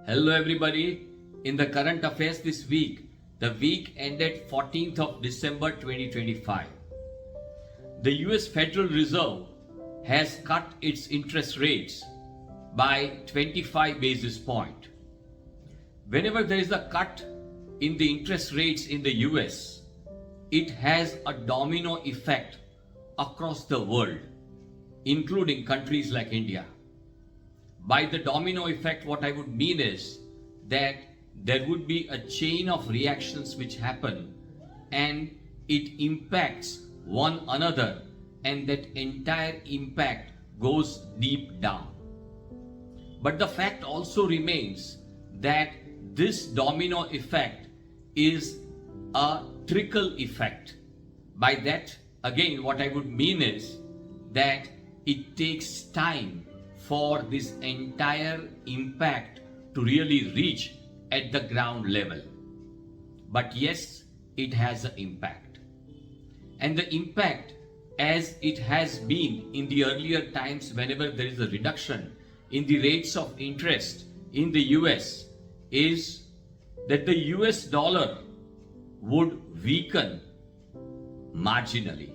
Hello everybody. In the current affairs this week, the week ended 14th of December 2025. The US Federal Reserve has cut its interest rates by 25 basis points. Whenever there is a cut in the interest rates in the US, it has a domino effect across the world, including countries like India. By the domino effect, what I would mean is that there would be a chain of reactions which happen and it impacts one another, and that entire impact goes deep down. But the fact also remains that this domino effect is a trickle effect. By that, again, what I would mean is that it takes time for this entire impact to really reach at the ground level. But yes, it has an impact. And the impact, as it has been in the earlier times whenever there is a reduction in the rates of interest in the US, is that the US dollar would weaken marginally.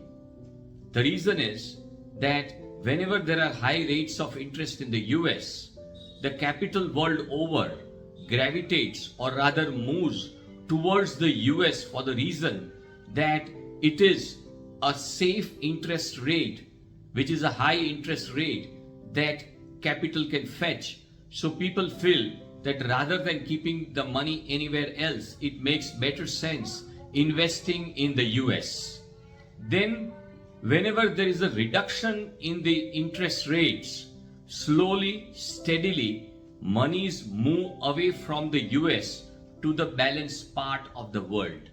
The reason is that whenever there are high rates of interest in the US, the capital world over gravitates, or rather moves towards the US, for the reason that it is a safe interest rate, which is a high interest rate that capital can fetch. So people feel that rather than keeping the money anywhere else, it makes better sense investing in the US. Then whenever there is a reduction in the interest rates, slowly, steadily, monies move away from the US to the balanced part of the world,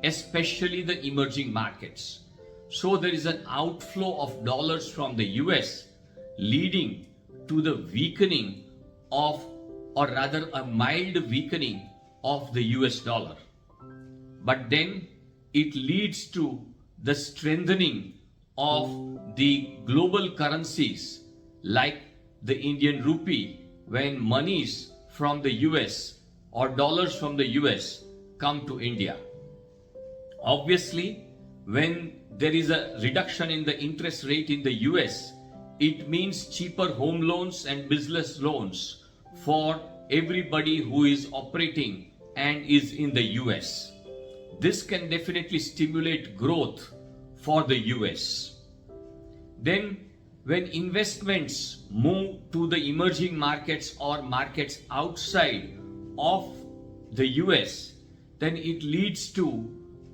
especially the emerging markets. So there is an outflow of dollars from the US, leading to the weakening of, or rather a mild weakening of the US dollar. But then it leads to the strengthening of the global currencies like the Indian rupee, when monies from the US or dollars from the US come to India. Obviously, when there is a reduction in the interest rate in the US, it means cheaper home loans and business loans for everybody who is operating and is in the US. This can definitely stimulate growth for the US. Then when investments move to the emerging markets or markets outside of the US, then it leads to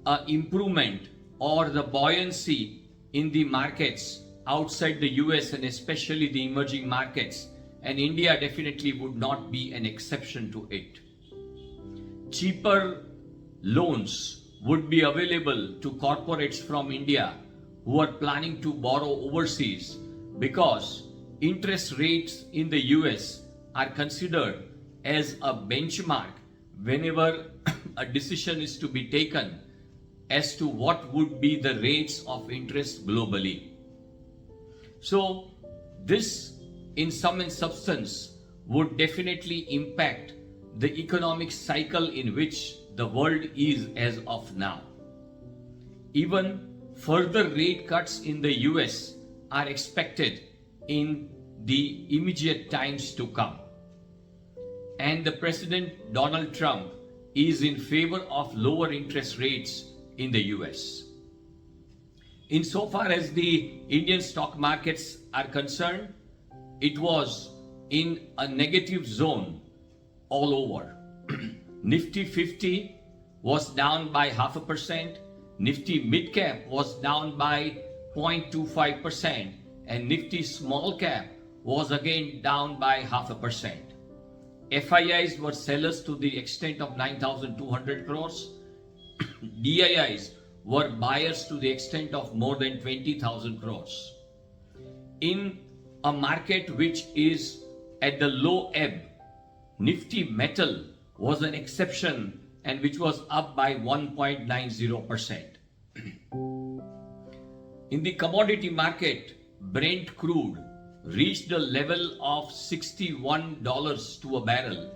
an improvement or the buoyancy in the markets outside the US, and especially the emerging markets, and India definitely would not be an exception to it. Cheaper loans would be available to corporates from India who are planning to borrow overseas, because interest rates in the US are considered as a benchmark whenever a decision is to be taken as to what would be the rates of interest globally. So this, in sum and substance, would definitely impact the economic cycle in which the world is as of now. Even further rate cuts in the US are expected in the immediate times to come. And the President Donald Trump is in favor of lower interest rates in the US. Insofar as the Indian stock markets are concerned, it was in a negative zone all over. Nifty 50 was down by 0.5%, Nifty mid cap was down by 0.25%, and Nifty small cap was again down by 0.5%. FIIs were sellers to the extent of 9,200 crores. DIIs were buyers to the extent of more than 20,000 crores. In a market which is at the low ebb, Nifty Metal was an exception, and which was up by 1.90%. In the commodity market, Brent crude reached a level of $61 to a barrel,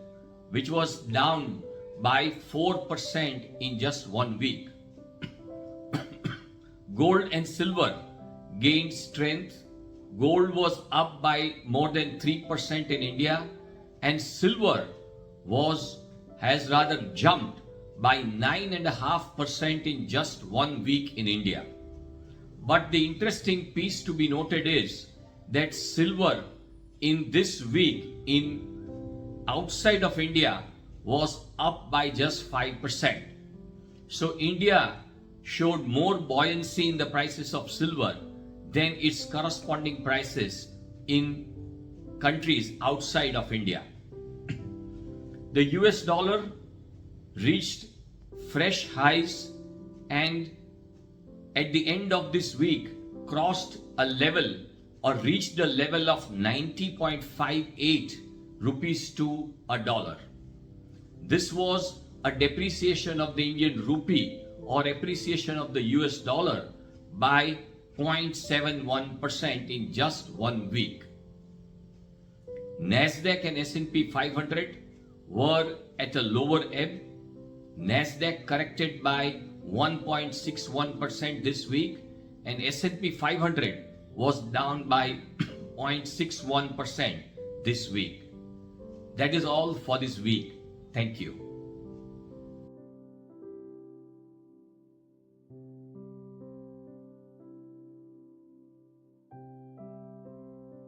which was down by 4% in just 1 week. Gold and silver gained strength. Gold was up by more than 3% in India, and silver has rather jumped by 9.5% in just 1 week in India. But the interesting piece to be noted is that silver in this week in outside of India was up by just 5%. So India showed more buoyancy in the prices of silver than its corresponding prices in countries outside of India. The US dollar reached fresh highs and at the end of this week crossed a level or reached the level of 90.58 rupees to a dollar. This was a depreciation of the Indian rupee or appreciation of the US dollar by 0.71% in just 1 week. Nasdaq and S&P 500 were at a lower ebb. Nasdaq corrected by 1.61% this week and S&P 500 was down by 0.61% this week. That is all for this week. Thank you.